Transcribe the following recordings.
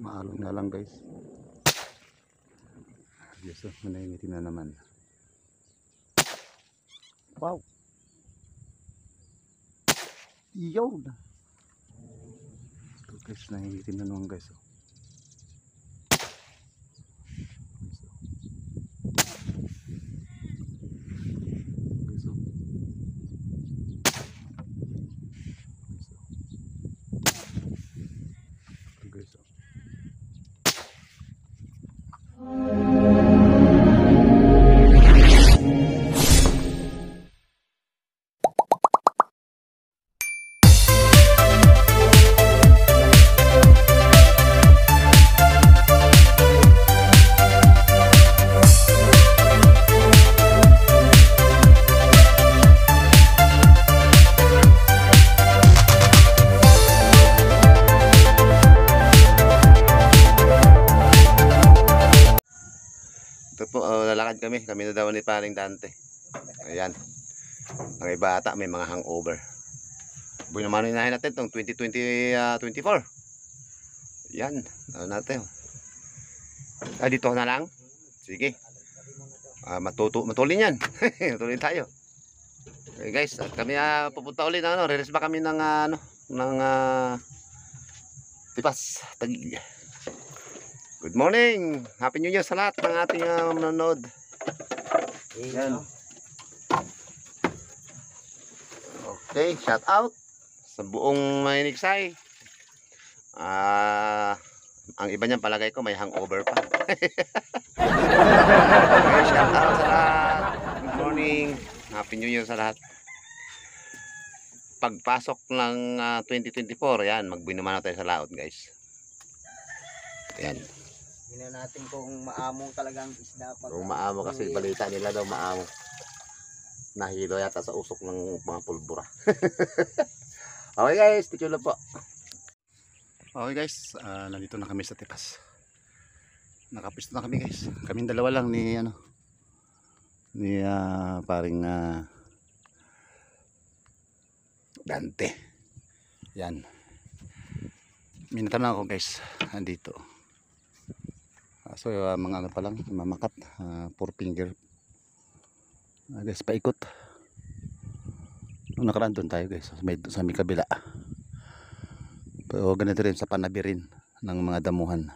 Maalon nga lang guys. Yes, manahimitin na naman. Wow. Yo. Ito guys, nahimitin na naman guys. Ito po, lalakad kami na daw ni Paring Dante. Ayan. Ang iba ata may mga hangover. Buhay naman inahin natin itong 2024. Yan, ano natin. Dito na lang. Sige. Matulin yan. Matulin tayo. Okay guys, at kami pupunta ulit na re-rest ba kami ng Tipas, Taguig. Good morning! Happy New Year sa lahat ng ating manonood. Yan. Okay, shout out sa buong Mayniksay. Ang iba niyan palagay ko may hangover pa. Okay, shout out sa lahat. Good morning. Happy New Year sa lahat. Pagpasok ng 2024, yan, magbuhay naman tayo sa laot guys. Yan. Tingnan natin kung maamong talagang isda pag kung maamo kasi balita nila daw maamo. Nahilo yata sa usok ng mga pulbura. Okay guys, titulo po. Okay guys, nandito na kami sa Tipas. Nakapisto na kami guys. Kaming dalawa lang ni paring Dante. Yan. Minatan ako guys, andito. So mga ano pa lang, mamakat, 4 finger. Guys, paikot. Nakaraan doon tayo guys, sa may kabila. Pero ganito rin sa panabirin ng mga damuhan.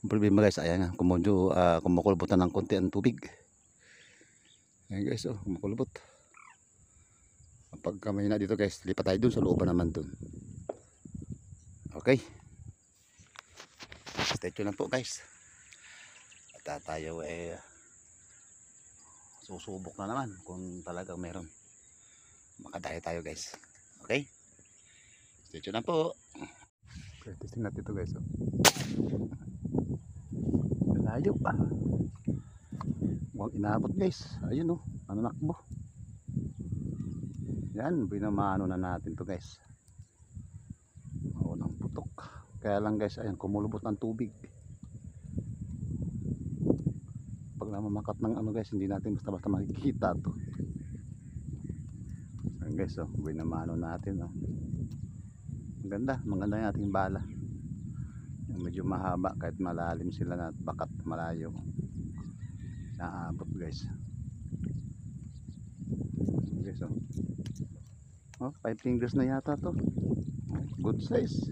Ang problema guys, ayan nga, kumukulbot na ng konti ang tubig. Ayan guys, kumukulbot. Pag kami na dito guys, lipat tayo doon sa looban naman doon. Okay. Stay tuned na po guys. At tayo susubok na naman kung talagang meron. Makadayo tayo guys. Okay. Stay tuned na po. Okay, testing natin ito guys. Layo pa. Huwag inabot guys. Ayun nanakbo. Yan, binamano na natin to guys. Ng putok. Kaya lang guys, ayan, kumulubot ng tubig. Pag namamakat ng guys, hindi natin basta-basta makikita to. Ayan guys, binamano natin. Maganda yung ating bala. Yung medyo mahaba kahit malalim sila na bakat malayo. Naabot guys. Guys, 5 fingers na yata to. Good size.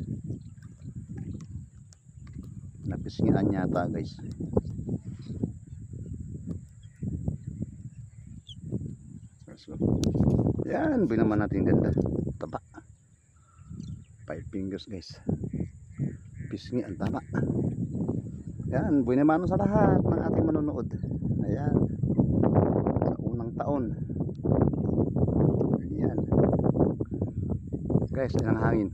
Napisngian yata guys. So, yan, binaman natin ganda. Taba. 5 fingers guys. Pisngian, taba. Yan, binamano sa lahat ng ating manonood. Ayan. Sa unang taon. Yan. Guys, yan ang hangin.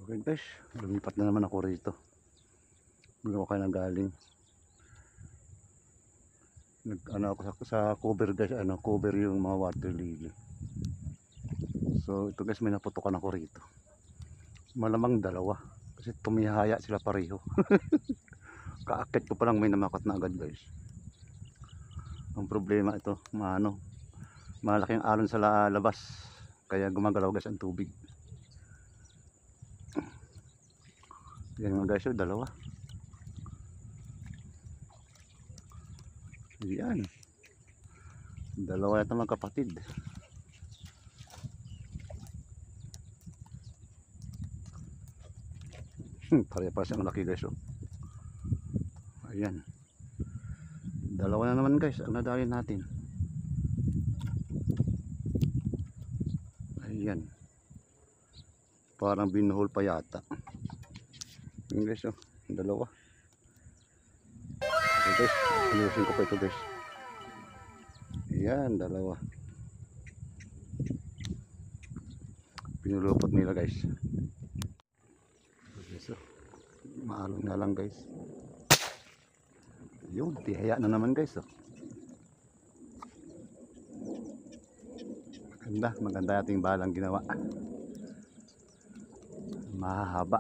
Okay guys, lumipat na naman ako rito. Doon ako kayo nagaling. Ako sa cover guys, cover yung mga water lily. So ito guys, may naputukan ako rito. Malamang dalawa kasi tumihaya sila pareho. Kaakit ko pa lang may namakat na agad guys. Ang problema ito, malaking alon sa labas, kaya gumagalaw guys ang tubig. Yan mga guys, oh, dalawa. Yan. Dalawa yata mga kapatid. Pare-pares ang laki guys, oh. Ayan. Dalawa na naman guys ang nadali natin. Ayan. Parang binuhol pa yata. Ayan guys, oh. Dalawa. Okay guys, ayusin ko pa ito guys. Ayan, dalawa. Pinulupot nila guys. Guys, oh. Maalon nga lang guys. Yun, tihaya na naman guys, oh. Maganda ating balang ginawa. Mahaba.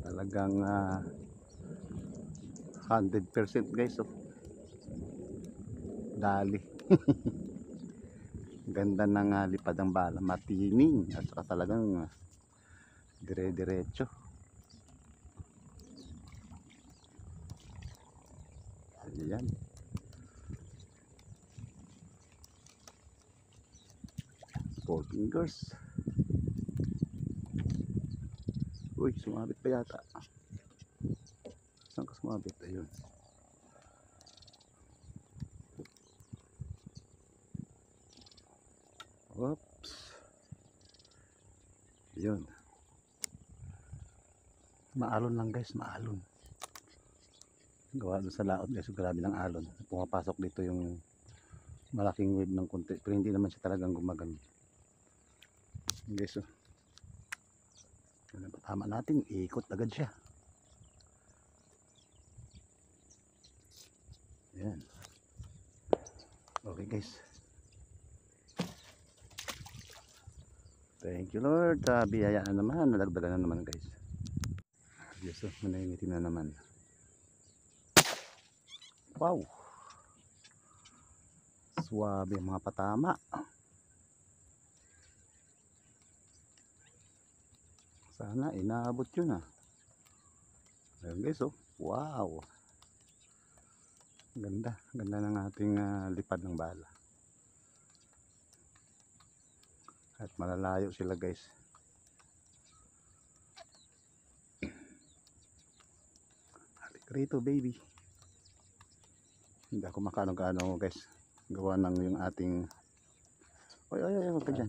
Talagang 100% guys, oh. Dali. Ganda ng lipad ng bala, matining at saka talagang dire-diretso. Ayan. Four fingers. Uy, sumabit pa yata. Saan ka sumabit? Ayun. Oops. Yun. Maalon lang guys, maalon. Gawa doon sa laot guys, grabe ng alon. Pumapasok dito yung malaking wave ng konti, pero hindi naman siya talagang gumagano. Guys, oh. Ano ba tama natin? Ikot agad siya. Ayan. Okay guys. Thank you Lord. Biyaya na naman, nadagdagan na naman guys. Yes, oh, manahimitin na naman. Wow. Suwabe mga patama. Sana inaabot yun ah. Ayan guys, oh. Wow. Ganda. Ganda ng ating lipad ng bala. At malalayo sila guys. Halik rito baby. Hindi ako makano-kano guys. Gawa ng yung ating oy, huwag ka dyan.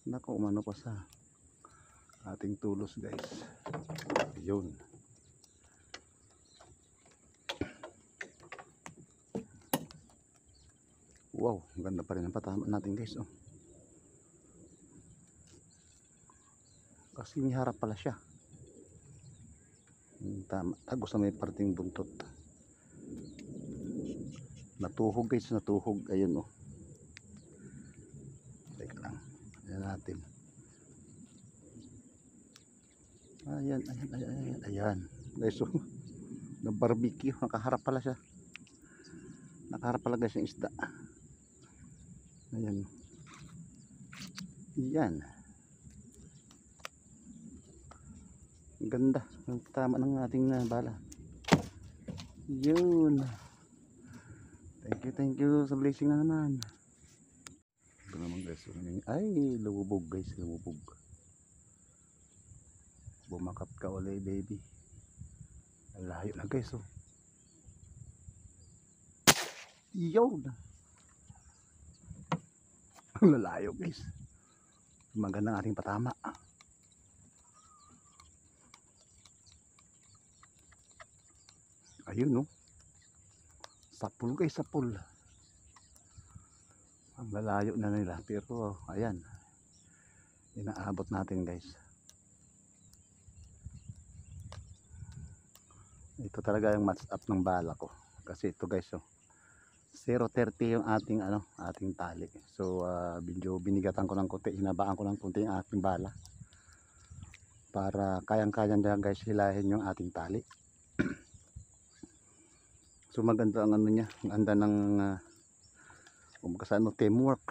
Naku, umano pa sa ating tulos guys. Yun. Wow, ganda pa rin ang patama natin guys, oh. Kasi may harap pala siya. Tama, tagos na may parting buntot. Natuhog guys, natuhog. Ayun, oh. Teka lang. Ayan natin. Ayan. Ayan. Guys, oh. Nag-barbecue. Nakaharap pala siya. Nakaharap pala guys yung isda. Ayan. Ayan. Ganda. Tama ng ating bala. Yun. Thank you sa blessing na naman. Ito naman guys. Ay, lumubog guys. Lumubog. Bumakat ka ulit baby. Layo na guys, oh. Yun. Lalayo guys. Magandang ating patama. Ayun, no. Sapul guys, sapul. Ang lalayo na nila, pero ayan, inaabot natin guys. Ito talaga yung match up ng bala ko, kasi ito guys, oh, 0.30 yung ating ating tali. So medyo binigatan ko ng konti, hinabaan ko ng konti yung ating bala para kayang-kayang dyan guys hilahin yung ating tali. So maganda ang niya, ang ganda ng teamwork.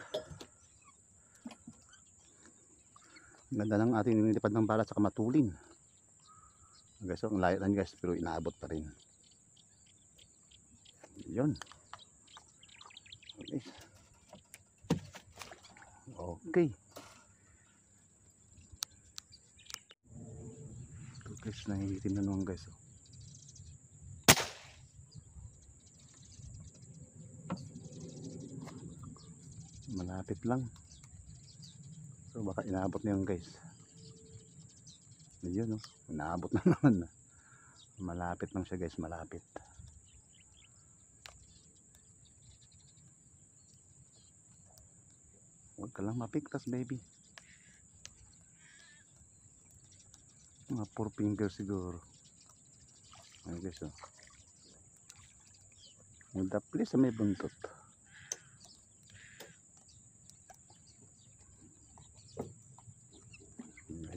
Ang ganda ng ating nilipad ng bala sa matulin. Guys, ang layo lang guys, pero inaabot pa rin. Yun. Okay. Okay. Ito guys, nangihitim na naman guys. Malapit lang. So baka inaabot na yun guys. Ayun, inaabot na naman. Malapit lang siya guys, malapit. Huwag ka lang mapiktas baby. Mga 4 fingers siguro. Ayun guys, oh. Magdapli sa may buntot.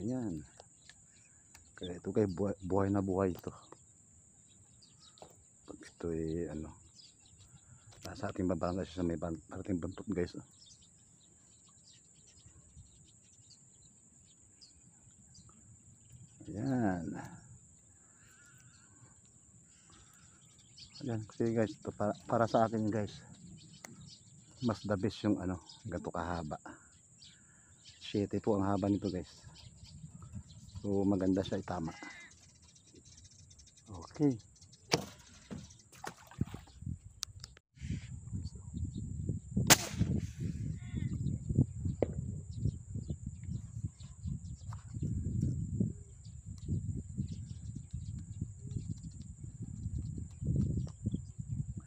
Ayan. Kaya ito kay buhay na buhay ito. Pag ito ay nasa ating babanga siya sa may ating buntot guys. Oh. Ayan. Ayan kasi guys, ito para sa akin guys. Mas the best yung gato kahaba. 7 po ang haba nito guys. So maganda siya itama. Okay.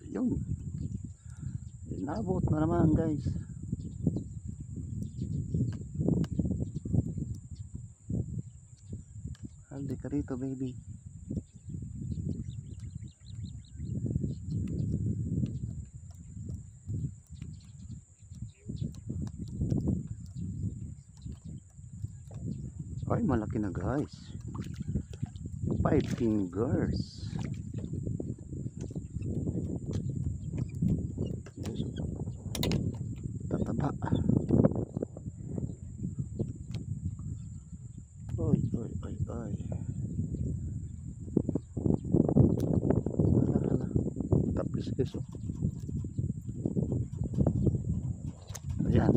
Ayun. Inabot na naman guys. Halika ka rito baby. Ay malaki na guys. 5 fingers. Tataba. Oy, oy, oy, oy. Hala. Tapos guys. Ayan.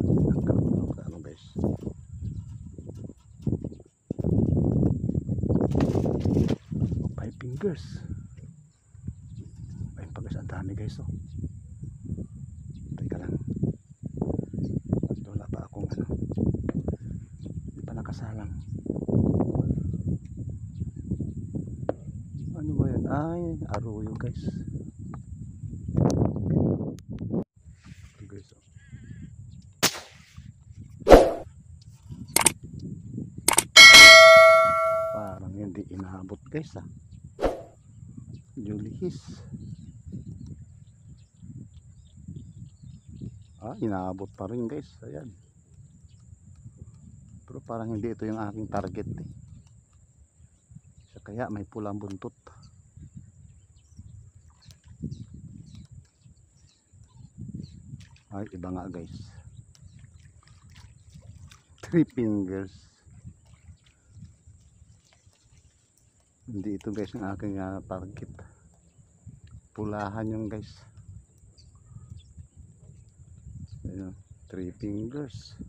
Guys. 5 fingers. Ayun pa guys, ang dami guys. Teka lang. Wala pa akong hindi pa nakasalang. Ano ba yan? Ay, arroyo guys. Ito guys. Parang hindi inaabot guys Julihis. Inaabot pa rin guys. Ayan. Pero parang hindi ito yung aking target kaya may pulang buntot. Ay iba nga guys. 3 fingers. Hindi ito guys yung aking target. Pulahan yung guys. Ayan, 3 fingers.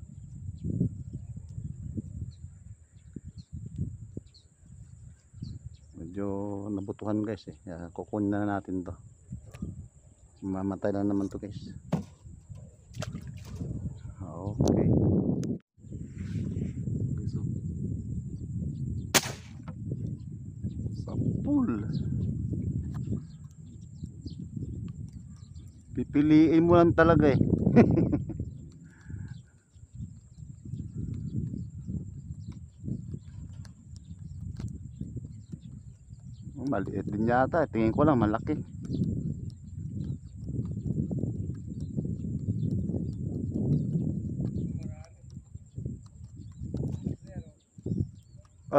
Medyo nabutuhan guys kukunin na natin to. Mamatay na naman to guys. Okay. Sapul. Pipiliin mo lang talaga maliit din yata. Tingin ko lang malaki.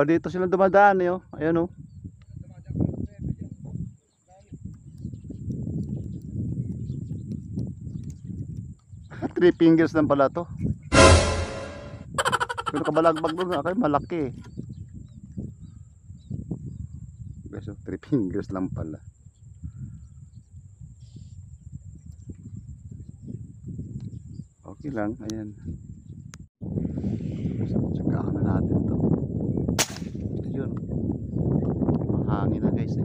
Dito sila dumadaan Ayan 3 fingers lang pala to. Pero kabalagbag doon malaki guys, oh, 3 fingers lang pala. Okay lang, ayan. Tsagahan na natin to. Ayun. Mahangin na guys eh.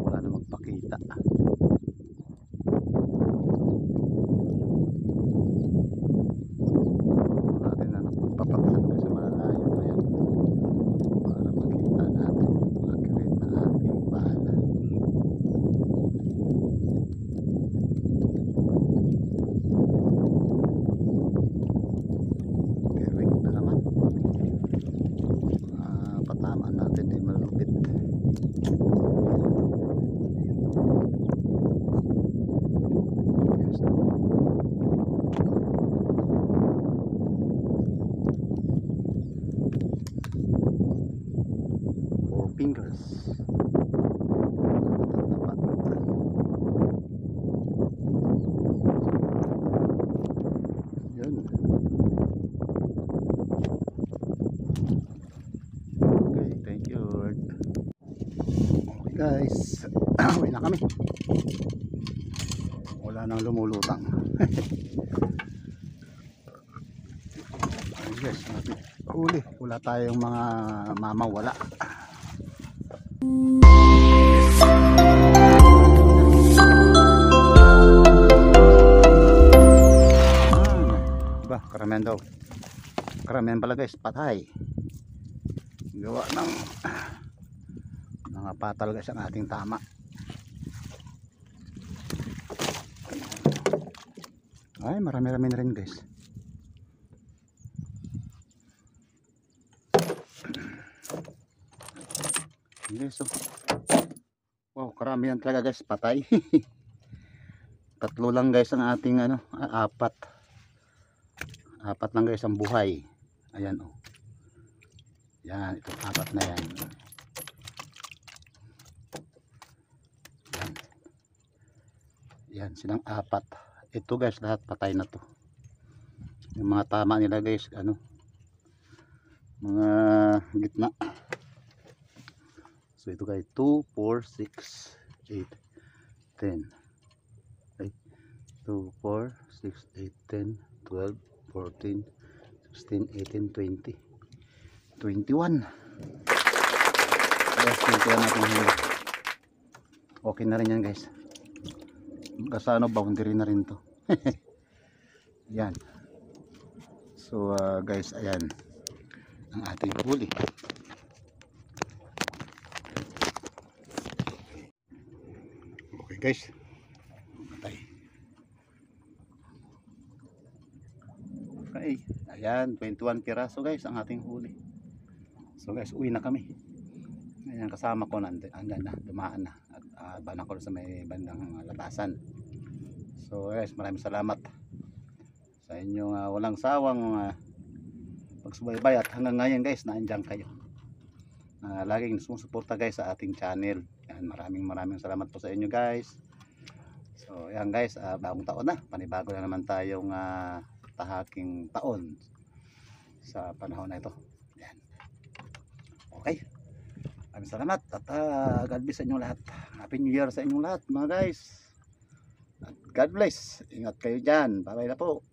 Wala na magpakita. Natin na napapaksan guys sa malalayo na yan. Para makita natin yung accurate na ating bala. Direct na naman. Patamaan natin ay malupit. Yes. 4 fingers. Yan. Okay, thank you Lord. Okay guys, uwi na kami. Wala nang lumulutang. Yes, huli. Wala tayong mga mamawala. Diba, karamihan daw. Karamihan pala guys, patay. Gawa ng mga patal guys ang ating tama. Ay, marami-rami na rin guys. Yes, so. Wow, karamihan talaga guys, patay. Tatlo lang guys ang ating ano, apat. Apat lang guys ang buhay. Ayan oh. Yan, ito apat na yan. Yan. Yan, silang apat. Ito guys, lahat patay na to. Yung mga tama nila guys, ano, mga gitna. So ito guys, 2, 4, 6, 8, 10. Okay. 2, 4, 6, 8, 10, 12, 14, 16, 18, 20, 21. Guys, 21 natin huli. Okay na rin yan guys. Kasano boundary na rin to. Yan. So guys, ayan ang ating huli. Okay guys, patay. Okay, ayan 21 piraso guys ang ating huli. So guys, uwi na kami. Ayan, kasama ko andyan na, dumaan na at banang ko sa may bandang latasan. So guys, maraming salamat sa inyong walang sawang pagsubaybay at hanggang ngayon guys, naandyan kayo. Laging sumusuporta guys sa ating channel. Yan, maraming salamat po sa inyo guys. So yan guys, bagong taon na, panibago na naman tayong tahaking taon sa panahon na ito. Yan. Okay, maraming salamat at God bless sa inyong lahat. Happy New Year sa inyong lahat mga guys. At God bless. Ingat kayo dyan. Bye bye na po.